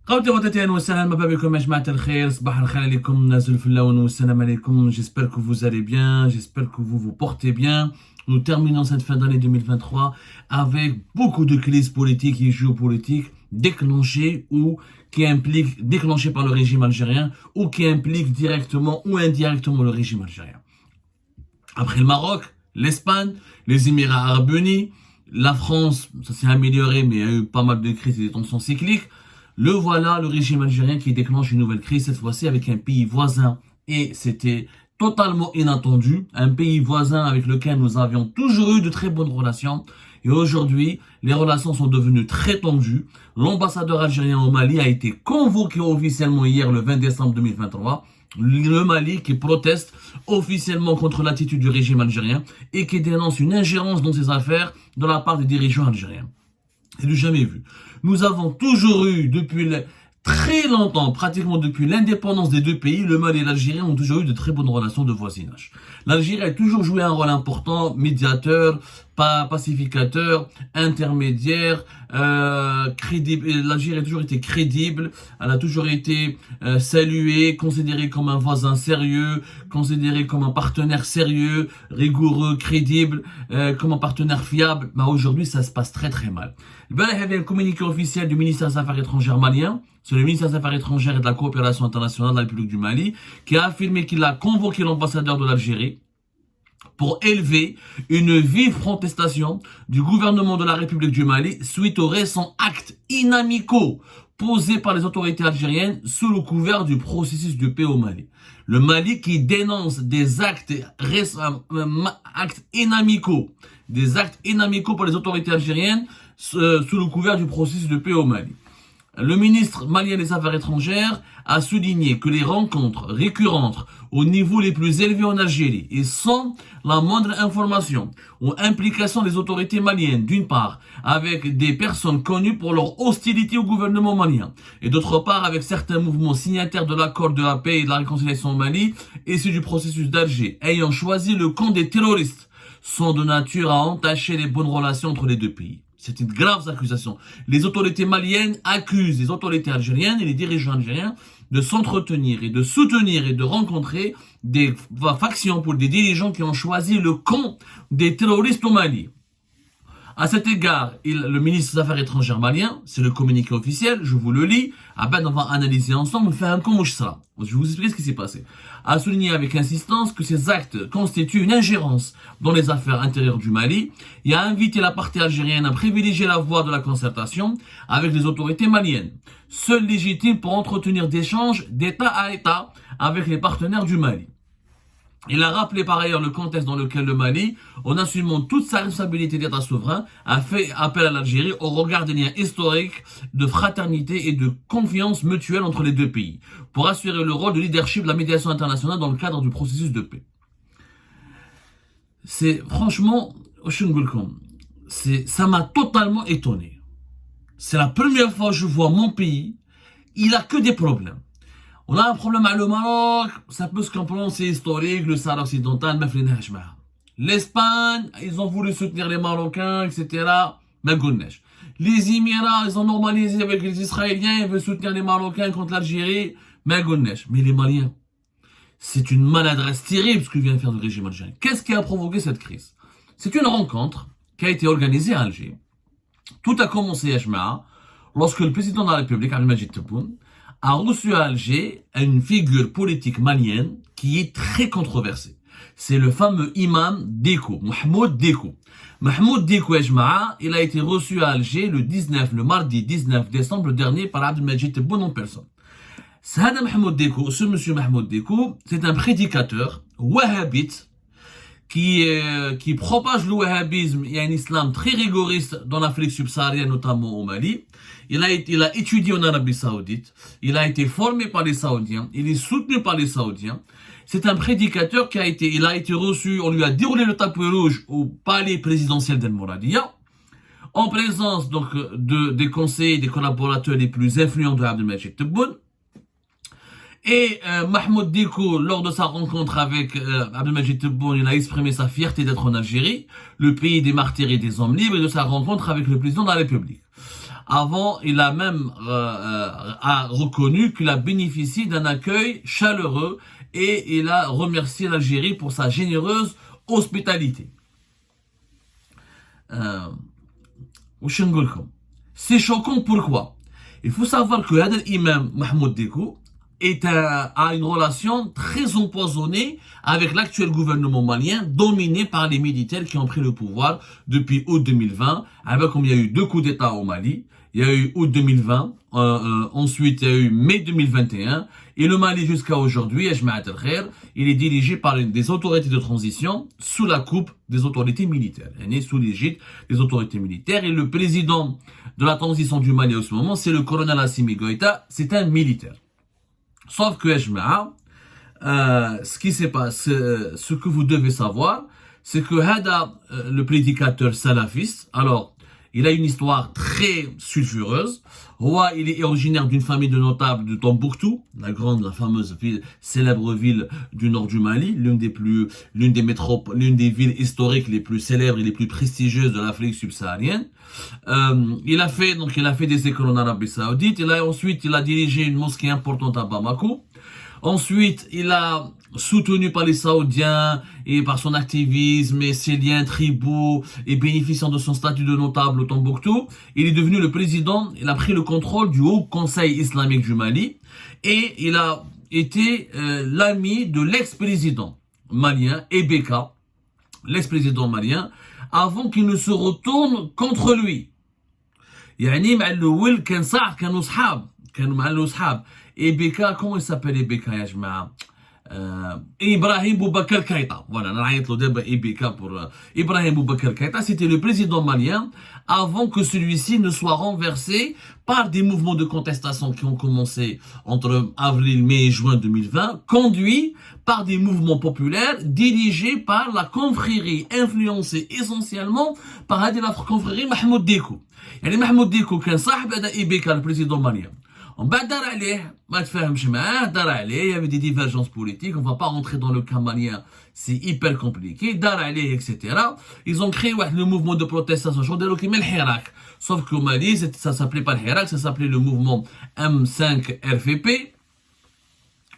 قوتي وتتي اهلا وسهلا مرحبا بكم يا جماعة الخير صباح الخير عليكم نازل في اللون والسلام عليكم. J'espère que vous allez bien, j'espère que vous vous portez bien. Nous terminons cette fin d'année 2023 avec beaucoup de crises politiques et géopolitiques déclenchées par le régime algérien ou qui impliquent directement ou indirectement le régime algérien. Après le Maroc, l'Espagne, les Émirats Arabes Unis, la France, ça s'est amélioré mais il y a eu pas mal de crises et des tensions cycliques. Le voilà, le régime algérien qui déclenche une nouvelle crise, cette fois-ci avec un pays voisin. Et c'était totalement inattendu. Un pays voisin avec lequel nous avions toujours eu de très bonnes relations. Et aujourd'hui, les relations sont devenues très tendues. L'ambassadeur algérien au Mali a été convoqué officiellement hier, le 20 décembre 2023. Le Mali qui proteste officiellement contre l'attitude du régime algérien et qui dénonce une ingérence dans ses affaires de la part des dirigeants algériens. C'est du jamais vu. Nous avons toujours eu, depuis très longtemps, pratiquement depuis l'indépendance des deux pays, le Mali et l'Algérie ont toujours eu de très bonnes relations de voisinage. L'Algérie a toujours joué un rôle important, médiateur, pacificateur, intermédiaire, crédible. L'Algérie a toujours été crédible, elle a toujours été saluée, considérée comme un voisin sérieux, considérée comme un partenaire sérieux, rigoureux, crédible, comme un partenaire fiable. Mais aujourd'hui, ça se passe très très mal. Il y avait un communiqué officiel du ministère des Affaires étrangères malien, c'est le ministère des Affaires étrangères et de la coopération internationale de la République du Mali, qui a affirmé qu'il a convoqué l'ambassadeur de l'Algérie pour élever une vive protestation du gouvernement de la République du Mali suite aux récents actes inamicaux posés par les autorités algériennes sous le couvert du processus de paix au Mali. Le Mali qui dénonce des actes inamicaux par les autorités algériennes sous le couvert du processus de paix au Mali. Le ministre malien des Affaires étrangères a souligné que les rencontres récurrentes au niveau les plus élevés en Algérie et sans la moindre information ou implication des autorités maliennes, d'une part, avec des personnes connues pour leur hostilité au gouvernement malien, et d'autre part avec certains mouvements signataires de l'accord de la paix et de la réconciliation au Mali, issus du processus d'Alger, ayant choisi le camp des terroristes, sont de nature à entacher les bonnes relations entre les deux pays. C'est une grave accusation. Les autorités maliennes accusent les autorités algériennes et les dirigeants algériens de s'entretenir et de soutenir et de rencontrer des factions pour des dirigeants qui ont choisi le camp des terroristes au Mali. À cet égard, le ministre des Affaires étrangères malien, c'est le communiqué officiel, je vous le lis, on va analyser ensemble, je vais vous expliquer ce qui s'est passé. A souligné avec insistance que ces actes constituent une ingérence dans les affaires intérieures du Mali et a invité la partie algérienne à privilégier la voie de la concertation avec les autorités maliennes, seule légitime pour entretenir des échanges d'État à État avec les partenaires du Mali. Il a rappelé par ailleurs le contexte dans lequel le Mali, en assumant toute sa responsabilité d'État souverain, a fait appel à l'Algérie au regard des liens historiques de fraternité et de confiance mutuelle entre les deux pays, pour assurer le rôle de leadership de la médiation internationale dans le cadre du processus de paix. C'est franchement, ça m'a totalement étonné. C'est la première fois que je vois mon pays, il a que des problèmes. On a un problème avec le Maroc, ça peut se comprendre, c'est historique, le Sahara occidental, l'Espagne, ils ont voulu soutenir les Marocains, etc. Les Émirats, ils ont normalisé avec les Israéliens, ils veulent soutenir les Marocains contre l'Algérie, mais les Maliens, c'est une maladresse terrible ce que vient de faire le régime algérien. Qu'est-ce qui a provoqué cette crise? C'est une rencontre qui a été organisée à Alger. Tout a commencé à Jma'a, lorsque le président de la République, Abdelmadjid Tebboune, a reçu à Alger une figure politique malienne qui est très controversée. C'est le fameux imam Déco, Mahmoud Déco. Mahmoud Déco Ejma'a, il a été reçu à Alger le mardi 19 décembre dernier par Abdelmadjid Tebboune en personne. Ce monsieur Mahmoud Déco, c'est un prédicateur wahhabite qui propage le wahhabisme et un islam très rigoriste dans l'Afrique subsaharienne, notamment au Mali. Il a étudié en Arabie Saoudite, il a été formé par les Saoudiens, il est soutenu par les Saoudiens. C'est un prédicateur il a été reçu, on lui a déroulé le tapis rouge au palais présidentiel d'El Mouradia, en présence donc des conseillers et des collaborateurs les plus influents de Abdelmadjid Tebboune. Et Mahmoud Déco, lors de sa rencontre avec Abdelmadjid Tebboune, il a exprimé sa fierté d'être en Algérie, le pays des martyrs et des hommes libres, et de sa rencontre avec le président de la République. Avant, il a même a reconnu qu'il a bénéficié d'un accueil chaleureux et il a remercié l'Algérie pour sa généreuse hospitalité. C'est choquant, pourquoi? Il faut savoir que l'imam Mahmoud Dekou a une relation très empoisonnée avec l'actuel gouvernement malien, dominé par les militaires qui ont pris le pouvoir depuis août 2020, avec comme il y a eu 2 coups d'État au Mali. Il y a eu août 2020, ensuite il y a eu mai 2021, et le Mali jusqu'à aujourd'hui, il est dirigé par des autorités de transition sous la coupe des autorités militaires, sous l'égide des autorités militaires, et le président de la transition du Mali en ce moment, c'est le colonel Assimi Goïta, c'est un militaire. Sauf que, ce qui s'est passé, ce que vous devez savoir, c'est que le prédicateur salafiste, alors, il a une histoire très sulfureuse. Il est originaire d'une famille de notables de Tombouctou, la fameuse ville, célèbre ville du nord du Mali, l'une des villes historiques les plus célèbres et les plus prestigieuses de l'Afrique subsaharienne. Il a fait des écoles en Arabie Saoudite. Ensuite, il a dirigé une mosquée importante à Bamako. Ensuite, il a soutenu par les Saoudiens et par son activisme et ses liens tribaux et bénéficiant de son statut de notable au Tombouctou, il est devenu le président, il a pris le contrôle du Haut Conseil islamique du Mali et il a été l'ami de l'ex-président malien, Ebeka, l'ex-président malien, avant qu'il ne se retourne contre lui. يعني مع الأول كان كانوا صحاب Ebeka, comment il s'appelle Ebeka يا جماعة؟ Ibrahim Boubacar Keïta. Voilà, on a le débat Ebeka pour Ibrahim Boubacar Keïta. C'était le président malien avant que celui-ci ne soit renversé par des mouvements de contestation qui ont commencé entre avril, mai et juin 2020, conduits par des mouvements populaires dirigés par la confrérie, influencée essentiellement par la confrérie Mahmoud Dekou. يعني Mahmoud Dekou كان صاحب Ebeka, le président malien. On va dar عليه, ما تفهمش معاه, dar عليه, il y avait des divergences politiques, on va pas rentrer dans le cas malien, c'est hyper compliqué, dar عليه, etc. Ils ont créé le mouvement de protestation, je dirais qu'il met le Hirak. Sauf qu'au Mali, ça s'appelait pas le Hirak, ça s'appelait le mouvement M5 RVP.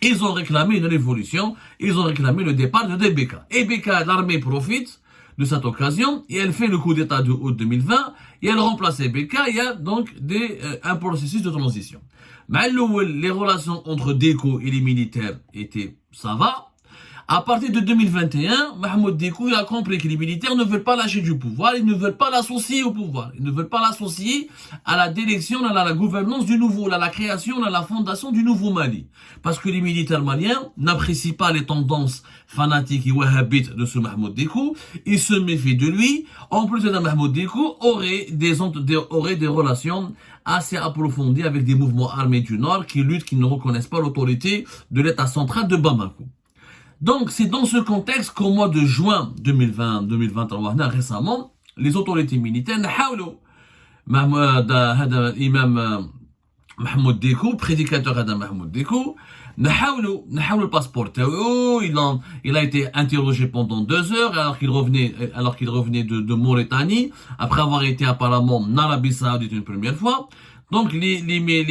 Ils ont réclamé une révolution, ils ont réclamé le départ de Ebeka. Ebeka, l'armée profite de cette occasion et elle fait le coup d'état de août 2020 et elle remplace Ebeka. Il y a donc un processus de transition. Mais les relations entre Dekou et les militaires ça va. À partir de 2021, Mahmoud Dekou a compris que les militaires ne veulent pas lâcher du pouvoir, ils ne veulent pas l'associer au pouvoir, ils ne veulent pas l'associer à la direction, à la gouvernance du nouveau, à la création, à la fondation du nouveau Mali. Parce que les militaires maliens n'apprécient pas les tendances fanatiques et wahhabites de ce Mahmoud Dekou, ils se méfient de lui. En plus de Mahmoud Dekou aurait des relations assez approfondies avec des mouvements armés du Nord qui luttent, qui ne reconnaissent pas l'autorité de l'État central de Bamako. Donc, c'est dans ce contexte qu'au mois de juin 2023, récemment, les autorités militaires, imam Mahmoud Dekou, prédicateur Mahmoud Dekou, le passeport. Il a été interrogé pendant 2 heures alors qu'il revenait de Mauritanie, après avoir été apparemment en Arabie Saoudite une première fois. Donc, les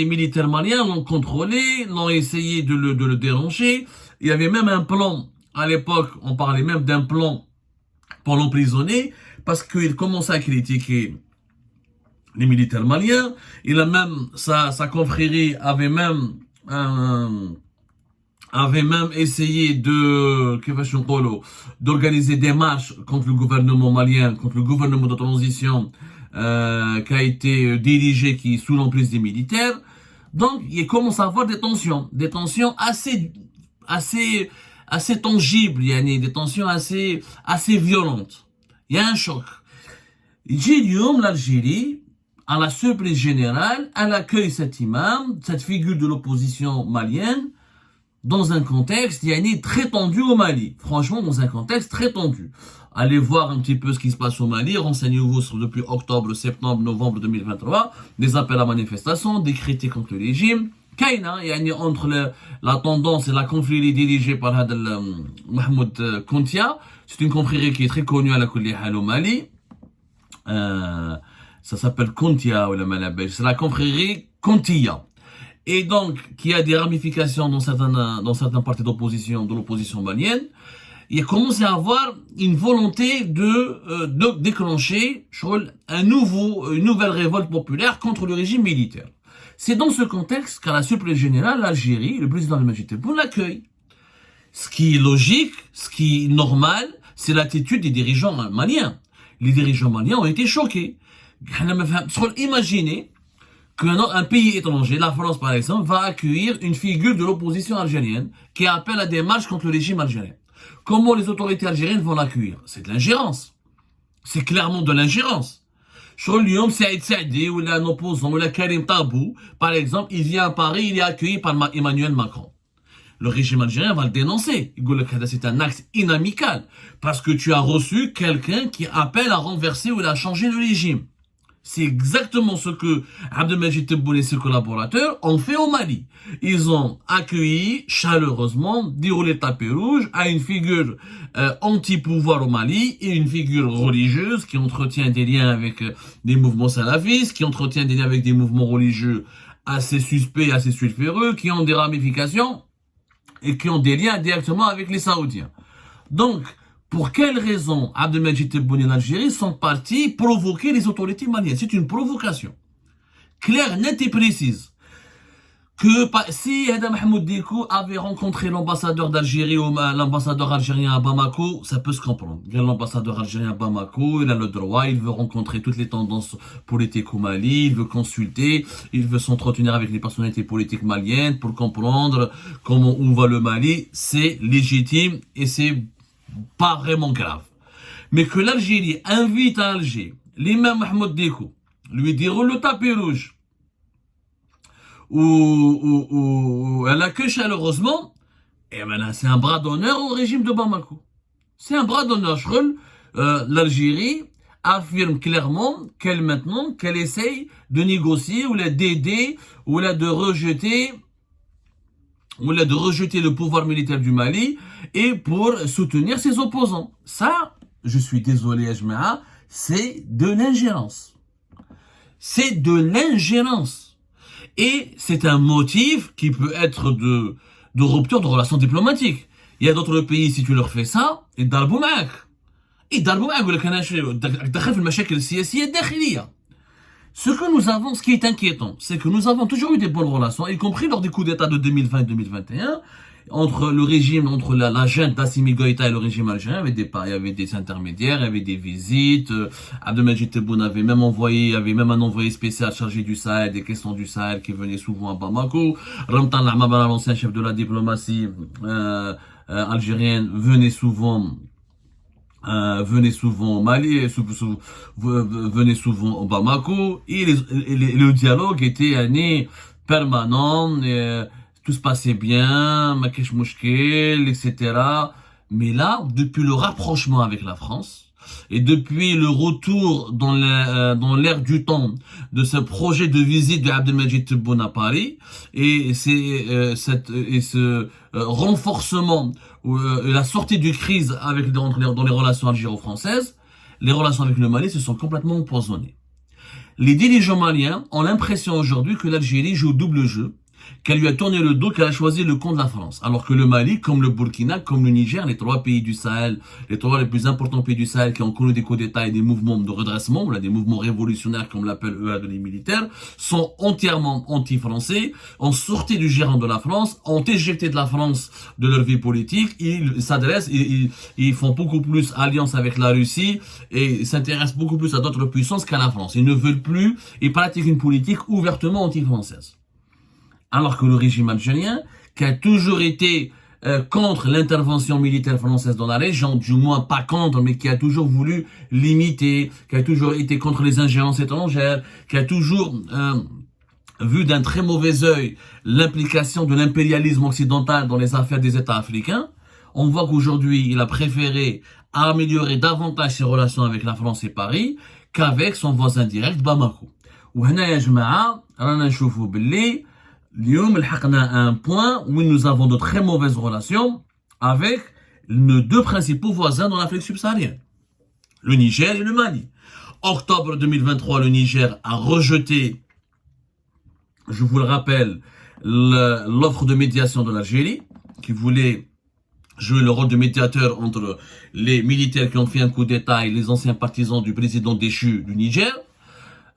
militaires maliens l'ont contrôlé, l'ont essayé de le déranger. Il y avait même un plan, à l'époque, on parlait même d'un plan pour l'emprisonner, parce qu'il commençait à critiquer les militaires maliens. Il a même, sa confrérie avait même essayé d'organiser des marches contre le gouvernement malien, contre le gouvernement de transition, qui a été dirigé, qui est sous l'emprise des militaires. Donc, il commence à avoir des tensions assez tangibles, il y a des tensions assez violentes. Il y a un choc. L'Algérie, à la surprise générale, elle accueille cet imam, cette figure de l'opposition malienne, dans un contexte très tendu au Mali. Franchement, dans un contexte très tendu. Allez voir un petit peu ce qui se passe au Mali, renseignez-vous sur depuis octobre, septembre, novembre 2023, des appels à manifestation, des critiques contre le régime. Entre la tendance et la confrérie dirigée par Mahmoud Kontia, c'est une confrérie qui est très connue à la Kulli Hal au Mali. Ça s'appelle Kontia ou la Malabèche. C'est la confrérie Kontia. Et donc, qui a des ramifications dans certains partis d'opposition, de l'opposition malienne. Il a commencé à avoir une volonté de déclencher une nouvelle révolte populaire contre le régime militaire. C'est dans ce contexte qu'à la surprise générale, l'Algérie, le président Abdelmadjid Tebboune l'accueille. Ce qui est logique, ce qui est normal, c'est l'attitude des dirigeants maliens. Les dirigeants maliens ont été choqués. Imaginez qu'un pays étranger, la France par exemple, va accueillir une figure de l'opposition algérienne qui appelle à des marches contre le régime algérien. Comment les autorités algériennes vont l'accueillir? C'est de l'ingérence. C'est clairement de l'ingérence. Sholium Saïd Saadi ou un opposant ou Karim Tabou, par exemple, il vient à Paris, il est accueilli par Emmanuel Macron. Le régime algérien va le dénoncer. Il dit que c'est un acte inamical parce que tu as reçu quelqu'un qui appelle à renverser ou à changer le régime. C'est exactement ce que Abdelmadjid Tebboune et ses collaborateurs ont fait au Mali. Ils ont accueilli chaleureusement, déroulé le tapis rouge à une figure anti-pouvoir au Mali et une figure religieuse qui entretient des liens avec des mouvements salafistes, qui entretient des liens avec des mouvements religieux assez suspects, assez sulfureux, qui ont des ramifications et qui ont des liens directement avec les Saoudiens. Donc, pour quelles raisons Abdelmadjid Tebboune et l'Algérie sont partis provoquer les autorités maliennes? C'est une provocation claire, nette et précise. Que si Adam Mahmoud Dicko avait rencontré l'ambassadeur d'Algérie ou l'ambassadeur algérien à Bamako, ça peut se comprendre. L'ambassadeur algérien à Bamako, il a le droit, il veut rencontrer toutes les tendances politiques au Mali, il veut consulter, il veut s'entretenir avec les personnalités politiques maliennes pour comprendre où va le Mali. C'est légitime et c'est pas vraiment grave. Mais que l'Algérie invite à Alger l'imam Mahmoud Dicko, lui déroule le tapis rouge, où elle accueille chaleureusement, et ben c'est un bras d'honneur au régime de Bamako. C'est un bras d'honneur. L'Algérie affirme clairement qu'elle essaye de négocier ou d'aider ou de rejeter le pouvoir militaire du Mali et pour soutenir ses opposants. Ça, je suis désolé, Ajmaa, c'est de l'ingérence. C'est de l'ingérence. Et c'est un motif qui peut être de rupture de relations diplomatiques. Il y a d'autres pays, si tu leur fais ça, ils darboum معك. ils darboum معك ولا كان دخل في المشاكل السياسية الداخلية. Ce qui est inquiétant, c'est que nous avons toujours eu des bonnes relations, y compris lors des coups d'État de 2020 et 2021, entre le régime, entre la junte d'Assimi Goïta et le régime algérien. Il y avait des intermédiaires, il y avait des visites. Abdelmadjid Tebboune avait même un envoyé spécial chargé du Sahel, des questions du Sahel, qui venait souvent à Bamako. Ramtan Lamabala, l'ancien chef de la diplomatie algérienne, venait souvent au Mali, venait souvent au Bamako, et le dialogue était permanent, tout se passait bien, Makesh Mouchkel, etc. Mais là, depuis le rapprochement avec la France, et depuis le retour dans l'ère du temps de ce projet de visite de Abdelmadjid Tebboune à Paris, et ce renforcement, la sortie de crise dans les relations algéro-françaises, les relations avec le Mali se sont complètement empoisonnées. Les dirigeants maliens ont l'impression aujourd'hui que l'Algérie joue au double jeu, qu'elle lui a tourné le dos, qu'elle a choisi le camp de la France. Alors que le Mali, comme le Burkina, comme le Niger, les trois pays du Sahel, les trois les plus importants pays du Sahel qui ont connu des coups d'État et des mouvements de redressement, ou là, des mouvements révolutionnaires, comme l'appellent eux les militaires, sont entièrement anti-français, ont sorti du gérant de la France, ont éjecté de la France de leur vie politique, ils s'adressent, ils font beaucoup plus alliance avec la Russie et s'intéressent beaucoup plus à d'autres puissances qu'à la France. Ils ne veulent plus, ils pratiquent une politique ouvertement anti-française. Alors que le régime algérien, qui a toujours été contre l'intervention militaire française dans la région, du moins pas contre, mais qui a toujours voulu limiter, qui a toujours été contre les ingérences étrangères, qui a toujours vu d'un très mauvais œil l'implication de l'impérialisme occidental dans les affaires des États africains, on voit qu'aujourd'hui, il a préféré améliorer davantage ses relations avec la France et Paris qu'avec son voisin direct, Bamako. وهنا يا جماعة رانا نشوفوا باللي اليوم لحقنا un point où nous avons de très mauvaises relations avec nos deux principaux voisins dans l'Afrique subsaharienne, le Niger et le Mali. Octobre 2023, le Niger a rejeté, je vous le rappelle, l'offre de médiation de l'Algérie, qui voulait jouer le rôle de médiateur entre les militaires qui ont fait un coup d'État et les anciens partisans du président déchu du Niger,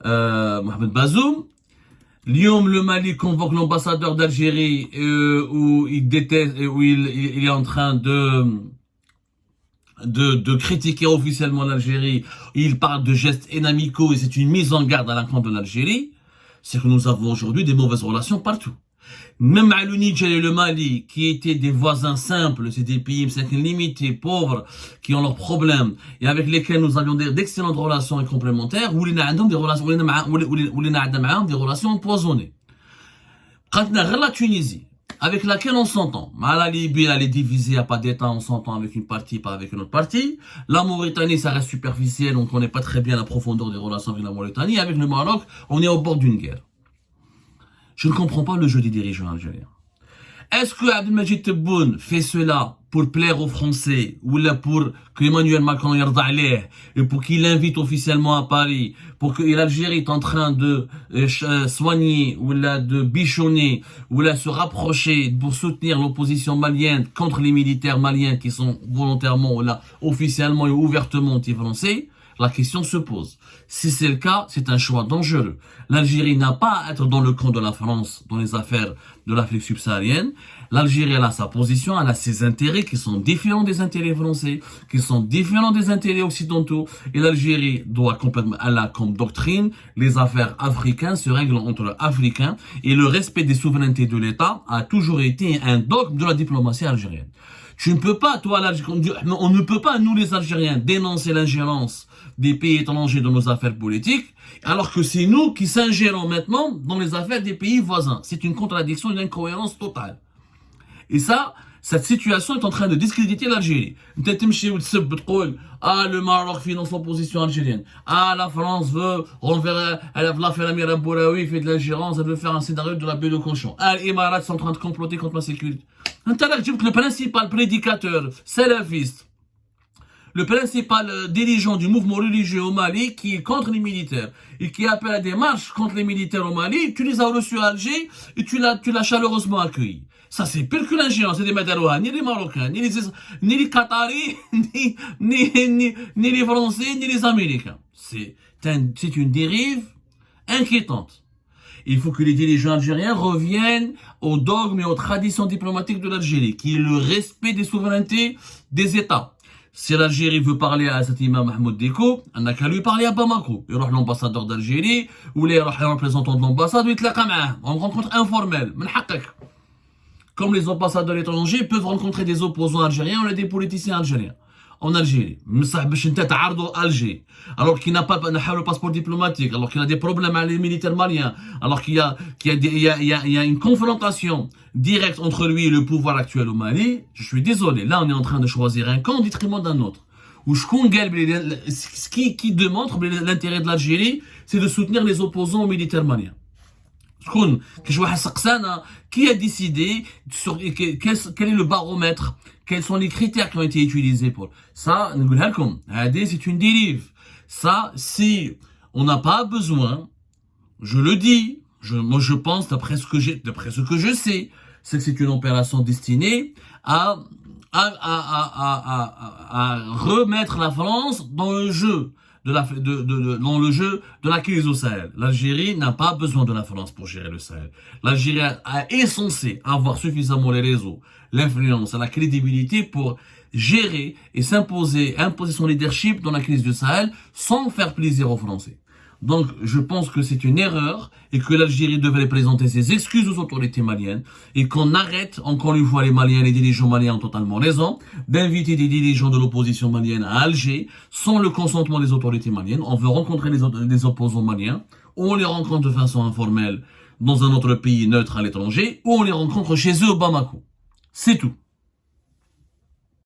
Mohamed Bazoum. Lyon, le Mali convoque l'ambassadeur d'Algérie où il est en train de critiquer officiellement l'Algérie. Il parle de gestes inamicaux et c'est une mise en garde à l'encontre de l'Algérie. C'est que nous avons aujourd'hui des mauvaises relations partout. Même à le Niger et le Mali, qui étaient des voisins simples, c'est des pays limités, pauvres, qui ont leurs problèmes, et avec lesquels nous avions d'excellentes relations et complémentaires, ou les des relations empoisonnées. Quand on a la Tunisie, avec laquelle on s'entend, la Libye, elle est divisée, il n'y a pas d'État, on s'entend avec une partie, pas avec une autre partie. La Mauritanie, ça reste superficiel, on ne connaît pas très bien la profondeur des relations avec la Mauritanie. Avec le Maroc, on est au bord d'une guerre. Je ne comprends pas le jeu des dirigeants algériens. Est-ce que Abdelmajid Tebboune fait cela pour plaire aux Français ou là pour que Emmanuel Macron yarda alayh et pour qu'il l'invite officiellement à Paris, pour que l'Algérie est en train de soigner ou là de bichonner ou là se rapprocher pour soutenir l'opposition malienne contre les militaires maliens qui sont volontairement ou là officiellement et ouvertement anti-français? La question se pose. Si c'est le cas, c'est un choix dangereux. L'Algérie n'a pas à être dans le camp de la France dans les affaires de l'Afrique subsaharienne. L'Algérie, elle a sa position, elle a ses intérêts qui sont différents des intérêts français, qui sont différents des intérêts occidentaux. Et l'Algérie doit complètement, elle a comme doctrine, les affaires africaines se règlent entre Africains et le respect des souverainetés de l'État a toujours été un dogme de la diplomatie algérienne. Tu ne peux pas, toi, on ne peut pas, nous les Algériens, dénoncer l'ingérence des pays étrangers dans nos affaires politiques, alors que c'est nous qui s'ingérons maintenant dans les affaires des pays voisins. C'est une contradiction, une incohérence totale. Et ça, cette situation est en train de discréditer l'Algérie. Ah, le Maroc finance l'opposition algérienne. Ah, la France veut renverser, elle a fait l'Amir Abouraoui, fait de l'ingérence, elle veut faire un scénario de la baie de cochon. Ah, les Émirats sont en train de comploter contre la sécurité. Le principal prédicateur salafiste, le principal dirigeant du mouvement religieux au Mali qui est contre les militaires et qui appelle à des marches contre les militaires au Mali, tu les as reçus à Alger et tu l'as chaleureusement accueilli. Ça, c'est pire que l'ingérence, c'est des Madarouas, ni les Marocains, ni les Qataris, ni les Français, ni les Américains. C'est une dérive inquiétante. Il faut que les dirigeants algériens reviennent aux dogmes et aux traditions diplomatiques de l'Algérie, qui est le respect des souverainetés des États. Si l'Algérie veut parler à cet imam Mahmoud Deko, on n'a qu'à lui parler à Bamako. Il y aura l'ambassadeur d'Algérie, ou les représentants de l'ambassade, ou il en rencontre informelle. Comme les ambassadeurs étrangers peuvent rencontrer des opposants algériens ou des politiciens algériens. En Algérie. Alger. Alors qu'il n'a pas le passeport diplomatique, alors qu'il a des problèmes avec les militaires maliens, alors qu'il y a une confrontation directe entre lui et le pouvoir actuel au Mali. Je suis désolé. Là, on est en train de choisir un camp au détriment d'un autre. Ce qui démontre l'intérêt de l'Algérie, c'est de soutenir les opposants aux militaires maliens. Qui a décidé quel est le baromètre, quels sont les critères qui ont été utilisés pour ça? C'est une dérive. Ça, si on n'a pas besoin, je le dis, moi je pense d'après ce que je sais, c'est que c'est une opération destinée à remettre la France dans le jeu dans le jeu de la crise au Sahel. L'Algérie n'a pas besoin de la France pour gérer le Sahel. L'Algérie est censée avoir suffisamment les réseaux, l'influence, la crédibilité pour gérer et imposer son leadership dans la crise du Sahel sans faire plaisir aux Français. Donc, je pense que c'est une erreur et que l'Algérie devrait présenter ses excuses aux autorités maliennes et qu'on arrête, encore une fois, les dirigeants maliens ont totalement raison, d'inviter des dirigeants de l'opposition malienne à Alger sans le consentement des autorités maliennes. On veut rencontrer les opposants maliens, ou on les rencontre de façon informelle dans un autre pays neutre à l'étranger, ou on les rencontre chez eux au Bamako. C'est tout.